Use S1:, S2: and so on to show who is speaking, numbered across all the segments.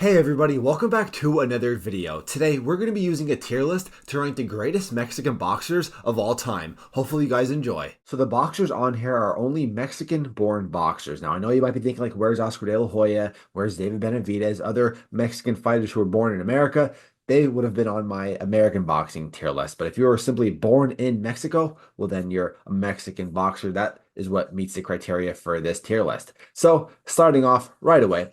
S1: Hey everybody, welcome back to another video. Today we're going to be using a tier list to rank the greatest Mexican boxers of all time. Hopefully you guys enjoy. So the boxers on here are only Mexican-born boxers. Now I know you might be thinking like, where's Oscar De La Hoya? Where's David Benavidez? Other Mexican fighters who were born in America? They would have been on my American boxing tier list. But if you were simply born in Mexico, well then you're a Mexican boxer. That is what meets the criteria for this tier list. So starting off right away,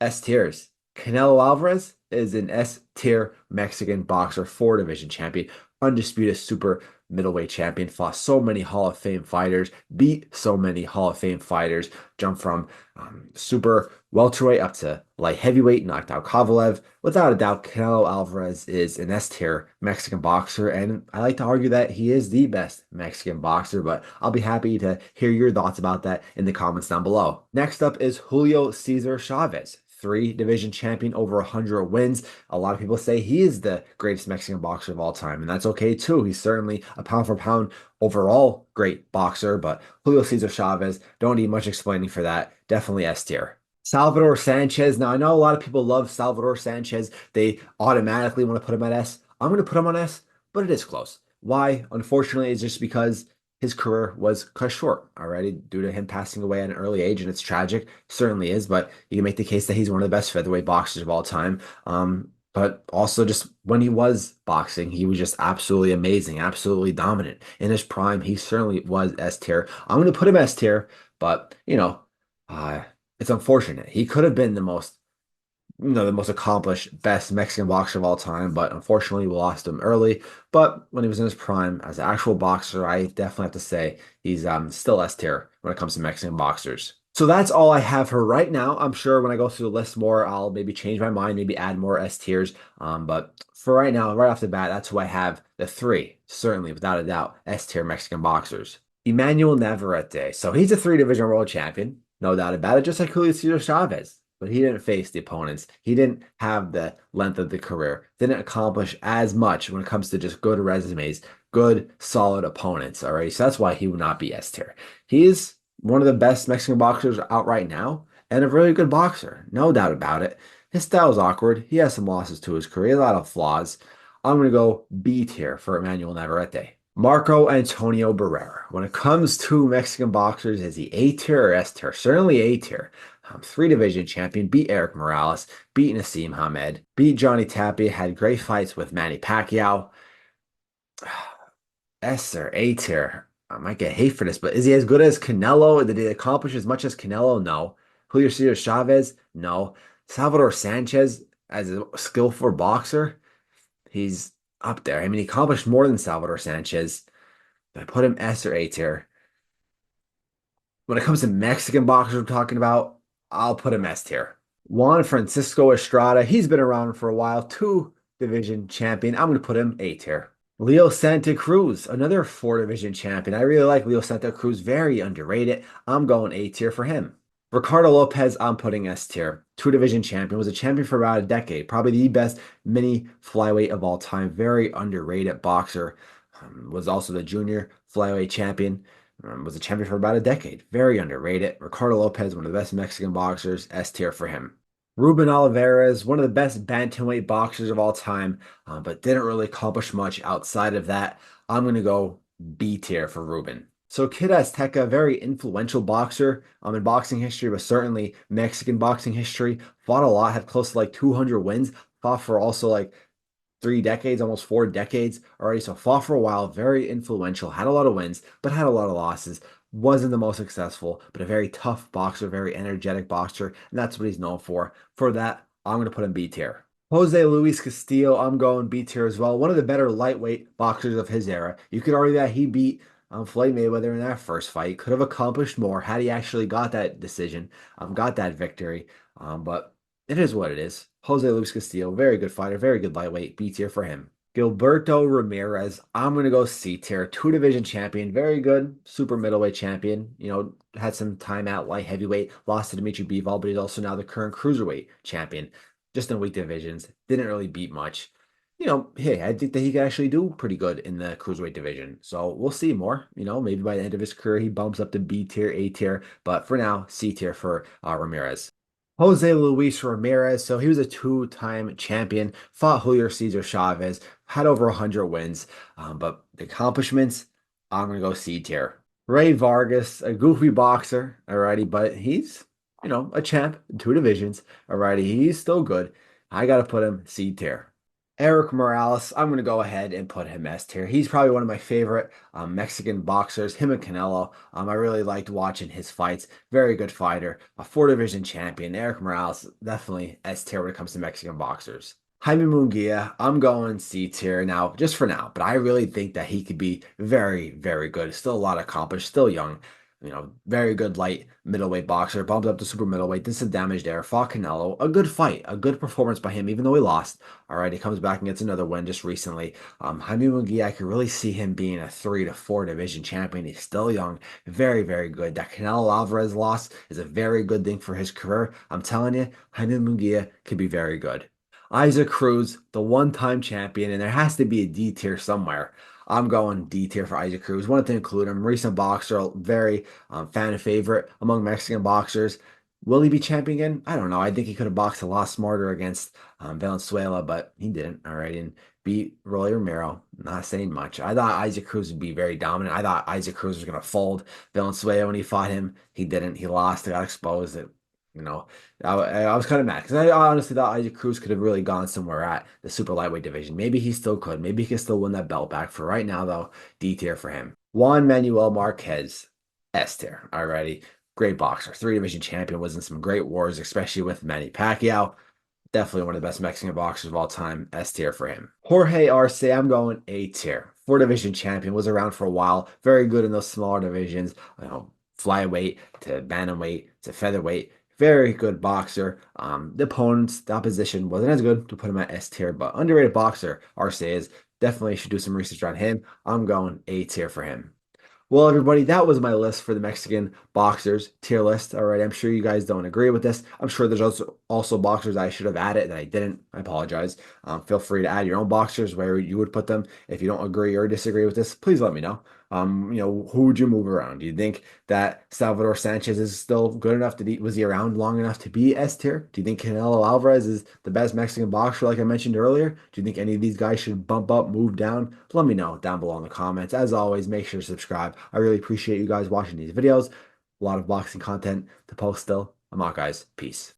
S1: S tiers. Canelo Alvarez is an S tier Mexican boxer, four division champion, undisputed super middleweight champion, fought so many Hall of Fame fighters, beat so many Hall of Fame fighters, jumped from super welterweight up to light heavyweight, knocked out Kovalev. Without a doubt, Canelo Alvarez is an S tier Mexican boxer, and I like to argue that he is the best Mexican boxer, but I'll be happy to hear your thoughts about that in the comments down below. Next up is Julio Cesar Chavez. Three division champion, over 100 wins. A lot of people say he is the greatest Mexican boxer of all time, and that's okay too. He's certainly a pound for pound overall great boxer, but Julio Cesar Chavez, don't need much explaining for that. Definitely S tier. Salvador Sanchez. Now, I know a lot of people love Salvador Sanchez. They automatically want to put him at S. I'm going to put him on S, but it is close. Why? Unfortunately, it's just because his career was cut short already due to him passing away at an early age, and it's tragic. Certainly is, but you can make the case that he's one of the best featherweight boxers of all time. But also just when he was boxing, he was just absolutely amazing, absolutely dominant. In his prime, he certainly was S tier. I'm going to put him S tier, but uh, it's unfortunate. He could have been the most accomplished, best Mexican boxer of all time, but unfortunately we lost him early. But when he was in his prime as an actual boxer, I definitely have to say he's still S tier when it comes to Mexican boxers. So that's all I have for right now. I'm sure when I go through the list more, I'll maybe change my mind, maybe add more S tiers. But for right now, right off the bat, that's who I have the three, certainly without a doubt, S tier Mexican boxers. Emmanuel Navarrete. So he's a three division world champion, no doubt about it, just like Julio Cesar Chavez, but he didn't face the opponents. He didn't have the length of the career, didn't accomplish as much when it comes to just good resumes, good, solid opponents. All right. So that's why he would not be S tier. He is one of the best Mexican boxers out right now and a really good boxer. No doubt about it. His style is awkward. He has some losses to his career, a lot of flaws. I'm going to go B tier for Emmanuel Navarrete. Marco Antonio Barrera. When it comes to Mexican boxers, is he A tier or S tier? Certainly A tier. Three division champion, beat Eric Morales, beat Nassim Hamed, beat Johnny Tapia, had great fights with Manny Pacquiao. S or A tier. I might get hate for this, but is he as good as Canelo? Did he accomplish as much as Canelo? No. Julio Cesar Chavez? No. Salvador Sanchez as a skillful boxer? He's up there. I mean, he accomplished more than Salvador Sanchez. I put him S or A tier. When it comes to Mexican boxers I'm talking about, I'll put him S tier. Juan Francisco Estrada, he's been around for a while, two division champion. I'm going to put him A tier. Leo Santa Cruz, another four division champion. I really like Leo Santa Cruz, very underrated. I'm going A tier for him. Ricardo Lopez, I'm putting S tier. Two division champion, was a champion for about a decade, probably the best mini flyweight of all time. Very underrated boxer. Was also the junior flyweight champion. Was a champion for about a decade. Very underrated. Ricardo Lopez, one of the best Mexican boxers. S tier for him. Ruben Olivares, one of the best bantamweight boxers of all time, but didn't really accomplish much outside of that. I'm going to go B tier for Ruben. So Kid Azteca, very influential boxer in boxing history, but certainly Mexican boxing history. Fought a lot, had close to like 200 wins. Fought for also like 3 decades, almost 4 decades already. So fought for a while, very influential, had a lot of wins, but had a lot of losses. Wasn't the most successful, but a very tough boxer, very energetic boxer, and that's what he's known for. For that, I'm going to put him B tier. Jose Luis Castillo, I'm going B tier as well. One of the better lightweight boxers of his era. You could argue that he beat Floyd Mayweather in that first fight. Could have accomplished more had he actually got that decision, got that victory. But it is what it is. Jose Luis Castillo, very good fighter, very good lightweight. B tier for him. Gilberto Ramirez, I'm going to go C tier. Two division champion, very good. Super middleweight champion. Had some time at light heavyweight, lost to Dimitri Bivol, but he's also now the current cruiserweight champion. Just in weak divisions, didn't really beat much. Hey, I think that he could actually do pretty good in the cruiserweight division. So we'll see more. Maybe by the end of his career, he bumps up to B tier, A tier. But for now, C tier for Ramirez. Jose Luis Ramirez, so he was a two-time champion, fought Julio Cesar Chavez, had over 100 wins, but the accomplishments, I'm going to go C tier. Ray Vargas, a goofy boxer, alrighty, but he's, a champ in two divisions, alrighty, he's still good. I got to put him C tier. Eric Morales, I'm going to go ahead and put him S tier. He's probably one of my favorite Mexican boxers, him and Canelo. I really liked watching his fights. Very good fighter, a four division champion. Eric Morales, definitely S tier when it comes to Mexican boxers. Jaime Munguia, I'm going C tier now, just for now, but I really think that he could be very, very good. Still a lot accomplished, still young. Very good light middleweight boxer, bumped up to super middleweight, did some damage there, fought Canelo. A good fight, a good performance by him, even though he lost. All right, he comes back and gets another win just recently. Jaime Munguia, I could really see him being a 3 to 4 division champion. He's still young, very, very good. That Canelo Alvarez loss is a very good thing for his career. I'm telling you, Jaime Munguia could be very good. Isaac Cruz, the one-time champion, and there has to be a D tier somewhere. I'm going D tier for Isaac Cruz. Wanted to include him. Recent boxer, very fan favorite among Mexican boxers. Will he be champion again? I don't know. I think he could have boxed a lot smarter against Valenzuela, but he didn't. All right, and beat Rolly Romero. Not saying much. I thought Isaac Cruz would be very dominant. I thought Isaac Cruz was going to fold Valenzuela when he fought him. He didn't. He lost. He got exposed. You know, I was kind of mad because I honestly thought Isaac Cruz could have really gone somewhere at the super lightweight division. Maybe he still could. Maybe he can still win that belt back. For right now, though, D tier for him. Juan Manuel Marquez, S tier. Alrighty. Great boxer. Three division champion. Was in some great wars, especially with Manny Pacquiao. Definitely one of the best Mexican boxers of all time. S tier for him. Jorge Arce, I'm going A tier. Four division champion. Was around for a while. Very good in those smaller divisions. Flyweight to bantamweight to featherweight. Very good boxer. The opposition wasn't as good to put him at S tier, but underrated boxer, Arce is. Definitely should do some research on him. I'm going A tier for him. Well, everybody, that was my list for the Mexican boxers tier list. All right, I'm sure you guys don't agree with this. I'm sure there's also boxers I should have added that I didn't. I apologize. Feel free to add your own boxers where you would put them. If you don't agree or disagree with this, please let me know. Who would you move around? Do you think that Salvador Sanchez is still good enough to be, was he around long enough to be S tier? Do you think Canelo Alvarez is the best Mexican boxer, like I mentioned earlier? Do you think any of these guys should bump up, move down? Let me know down below in the comments. As always, make sure to subscribe. I really appreciate you guys watching these videos. A lot of boxing content to post still. I'm out, guys. Peace.